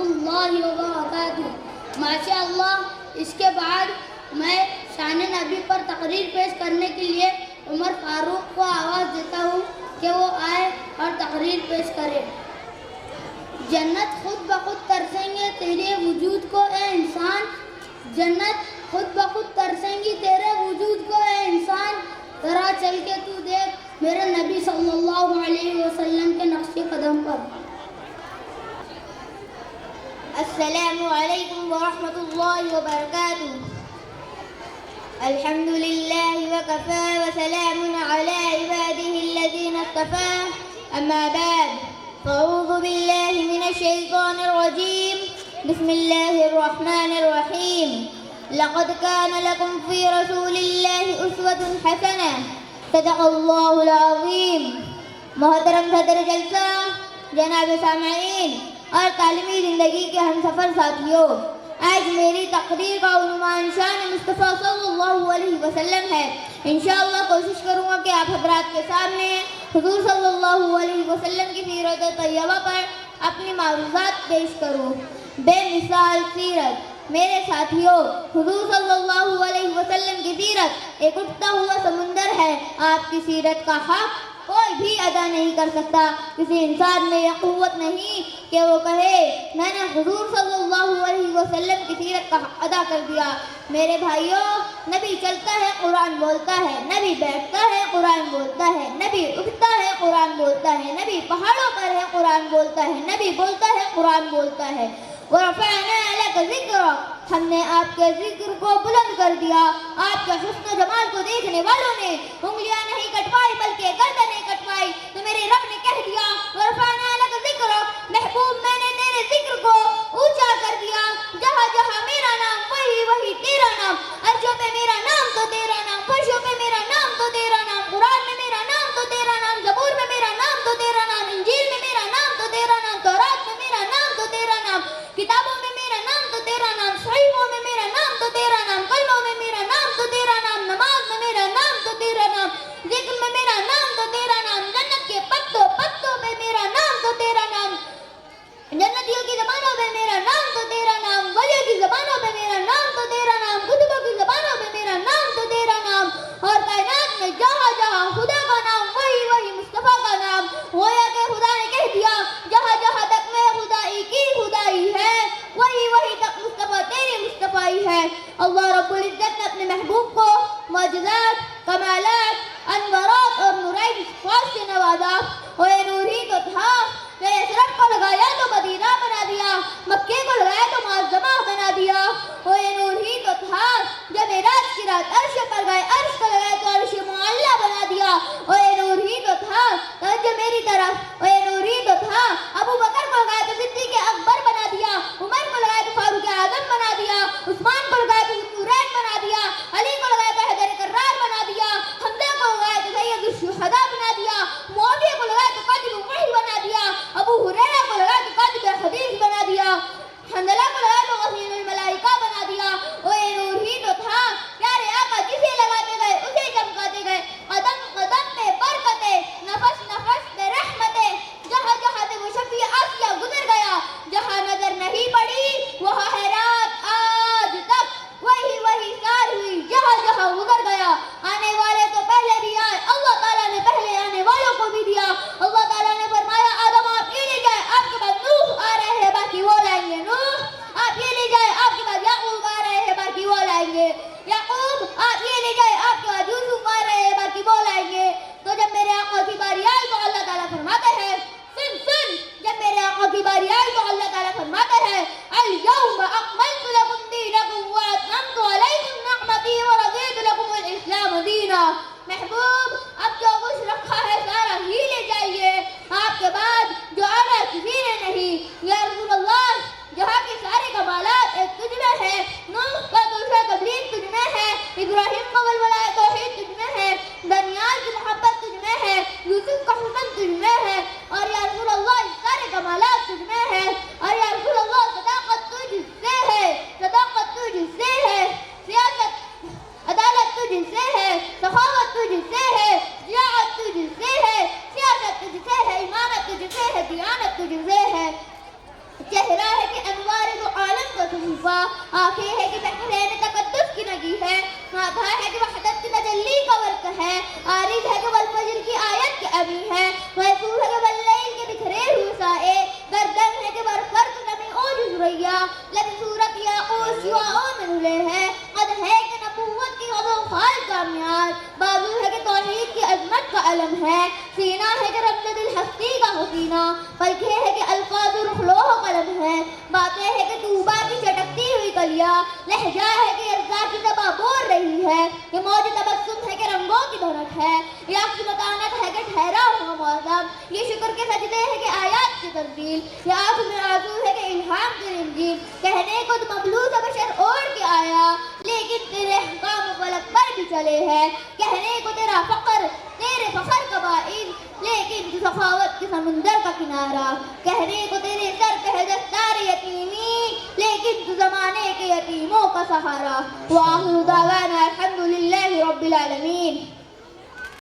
اللہ وبرکاتہ۔ ماشاء اللہ، اس کے بعد میں شان نبی پر تقریر پیش کرنے کے لیے عمر فاروق کو آواز دیتا ہوں کہ وہ آئے اور تقریر پیش کرے۔ جنت خود بخود ترسیں گے تیرے وجود کو اے انسان، جنت خود بخود ترسیں گی تیرے وجود کو اے انسان، ذرا چل کے تو دیکھ میرے نبی صلی اللہ علیہ وسلم کے نقش قدم پر۔ السلام علیکم ورحمۃ اللہ وبرکاتہ۔ الحمد للہ وکفى وسلام علی عباده الذین اصطفى، اما بعد فاعوذ باللہ من الشیطان الرجیم، بسم اللہ الرحمن الرحیم۔ لقد كان لكم في رسول الله أسوة حسنة، صدق اللہ العظیم۔ محترم صدر جلسہ، جناب سامعین اور تعلیمی زندگی کے ہم سفر ساتھیوں، آج میری تقریر کا عنوان شان مصطفیٰ صلی اللہ علیہ وسلم ہے۔ انشاءاللہ کوشش کروں گا کہ آپ حضرات کے سامنے حضور صلی اللہ علیہ وسلم کی سیرت طیبہ پر اپنی معروضات پیش کروں۔ بے مثال سیرت۔ میرے ساتھیوں، حضور صلی اللہ علیہ وسلم کی سیرت ایک اٹھتا ہوا سمندر ہے۔ آپ کی سیرت کا حق کوئی بھی ادا نہیں کر سکتا۔ کسی انسان میں یہ قوت نہیں کہ وہ کہے میں نے حضور صلی اللہ علیہ وسلم کی سیرت کا حق ادا کر دیا۔ میرے بھائیوں، نبی چلتا ہے قرآن بولتا ہے، نبی بیٹھتا ہے قرآن بولتا ہے، نبی اٹھتا ہے قرآن بولتا ہے، نبی پہاڑوں پر ہے قرآن بولتا ہے، نبی بولتا ہے قرآن بولتا ہے۔ وَرَفَعْنَا لَكَ ذِكْرَكَ، ہم نے آپ کے ذکر کو بلند کر دیا۔ آپ کے حسن و جمال کو دیکھنے والوں نے انگلیاں نہیں کٹوائی بلکہ گردنیں کٹوائی، تو میرے رب نے کہہ دیا وَرَفَعْنَا لَكَ ذِكْرَكَ، محبوب میں نے تیرے ذکر کو اونچا کر دیا۔ جہاں جہاں میرا نام وہی وہی تیرا نام، عرشوں پہ میرا نام تو تیرا نام، فرشوں پہ میرا نام تو تیرا نام، قرآن میں میرا نام تو تیرا نام، زبور میں میرا نام تو تیرا نام، انجیل میں میرا نام تو تیرا نام، تورات میں میرا نام تو تیرا نام، کتابوں میں میرا نام تو تیرا نام، صحیفوں میں میرا نام تو تیرا نام، کلموں میں میرا نام تو تیرا نام، نماز میں میرا نام تو تیرا نام، ذکر میں میرا نام تو تیرا نام، جنت کے پتوں پتوں پہ میرا نام تو تیرا نام، جنتیوں کی زبانوں پہ میرا نام تو تیرا نام، ولیوں کی زبانوں پہ میرا نام تو تیرا نام، کتبوں کی زبانوں پہ میرا نام تو تیرا نام، اور کائنات میں جہاں جہاں خدا کا نام وہی وہی مصطفیٰ کا نام۔ گویا کہ خدا نے کہہ دیا جہاں جہاں تک میں خدائی کی خدائی ہے وہی وہی تک مصطفیٰ تیری مصطفیٰ ہے۔ اللہ رب العزت نے اپنے محبوب کو معجزات، کمالات، انوارات اور نورین صفات سے نوازا۔ وہ نور ہی تو تھا جو یثرب کو لگایا تو مدینہ بنا دیا، مکے کو لگایا تو معظمہ بنا دیا۔ وہ نور ہی تو تھا جو معراج کی رات عرش پر گئے، عرش کو لگایا تو عرش معلیٰ بنا دیا۔ وہ نور ہی تو تھا توجہ میری طرف، وہ نور ہی تو تھا ابو بکر کو لگایا تو صدیق اکبر بنا دیا، عمر کو لگایا تو فاروق اعظم بنا دیا، عثمان کو لگایا تو ذوالنورین بنا دیا، علی کو لگایا تو حیدر کرار بنا دیا، حمزہ کو لگایا تو سید الشہداء بنا دیا، معاویہ کو لگایا تو قاتل الوحی بنا دیا، ابو ہریرہ کو لگایا تو کاتب حدیث بنا دیا، حنظلہ کو لگایا تو غسیل الملائکہ بنا دیا۔ وہ نور ہی تو تھا پیارے آقا جسے لگاتے گئے اسے چمکاتے گئے، قدم قدم میں برکتیں، نفس نفس میں رحمتیں، جہاں جہاں سے وہ شفیع آسیہ گزر گیا، جہاں نظر نہیں پڑی وہاں ہے رات آج تک، وہی وہی سار ہوئی جہاں جہاں گزر گیا۔ آنے والے تو پہلے بھی آئے، اللہ تعالیٰ نے پہلے آنے والوں کو بھی دیا۔ اللہ تعالیٰ نے فرمایا آدم آپ یہ لے جائے، آپ کے بعد نوح آ رہے ہیں باقی وہ لائیں گے، نوح آپ یہ لے جائے، آپ کے بعد یعقوب آ رہے ہیں باقی وہ لائیں گے، یعقوب آپ یہ لے جائے، آپ کے بعد یوسف آ رہے ہیں باقی وہ لائیں گے۔ تو جب میرے آقا کی باری آئی تو اللہ تعالیٰ فرماتے ہیں سن سن، جب میرے آقا کی باری آئی تو اللہ تعالیٰ فرماتے ہیں اليوم اکملت لکم دینکم واتممت علیکم نعمتی ورضیت لکم الاسلام دینا۔ محبوب اب جو کچھ رکھا ہے سارا ہی لے جائیے، آپ کے بعد جو آنا کسی نے نہیں۔ یا رسول اللہ، جہاں کے سارے کمالات ایک تجھ میں ہے، نوح کا توشہ تبلیغ تجھ میں ہے، ابراہیم کا ولولہ توحید تجھ میں ہے، دانیال کی محبت تجھ میں ہے، یوسف کا حسن تجھ میں ہے، اور یا رسول اللہ سارے کمالات تجھ میں ہے، اور یا رسول اللہ صداقت تجھ سے ہے۔ صفوفا، آنکھیں ہے کہ بحرین تقدس کی نگی ہے، ماتھا ہے کہ وحدت کی تجلی کا ورق ہے، عارض ہے کہ والفجر کی آیت کے ابھی ہے، محفوظ ہے کہ واللیل کے بکھرے ہوئے سائے، گردن ہے کہ برفرق نمی اوج ثریا، لب صورت یا اوش یعاؤ من لے ہے، قد ہے کہ نبوت کی غض و خال کا میار، بازو ہے کہ توحید کی عظمت کا علم ہے، سینہ ہے کہ رمز دل ہستی کا حسینہ، پلکیں ہے کہ الفاظ رخ لوح قلم ہے، باتیں ہے کہ طوبہ کی چٹکتی ہوئی کلیا، لہجہ ہے کہ ارزا کی زباں بول رہی ہے، یہ موج تبسم ہے کہ رنگوں کی دھڑک ہے، یہ عکس متانت ہے کہ ٹھہرا ہوا موسم، یہ شکر کے سجدے ہے کہ آیات کی تنزیل، یہ آنکھ میں آنسو ہے کہ الہام کی رنجیل، کہنے کو تو مبلوط بشر اوڑھ کے آیا، لیکن تیرے احکام فلک پر بھی چلے ہیں، کہنے کو تیرا فخر تیرے فخر کا باعث، لیکن تو سخاوت کے سمندر کا کنارہ، کہنے کو تیرے سر پہ ہے دستار یتیمی، لیکن تو زمانے کے یتیموں کا سہارا۔ وآخر دعوانا الحمد للہ رب العالمین۔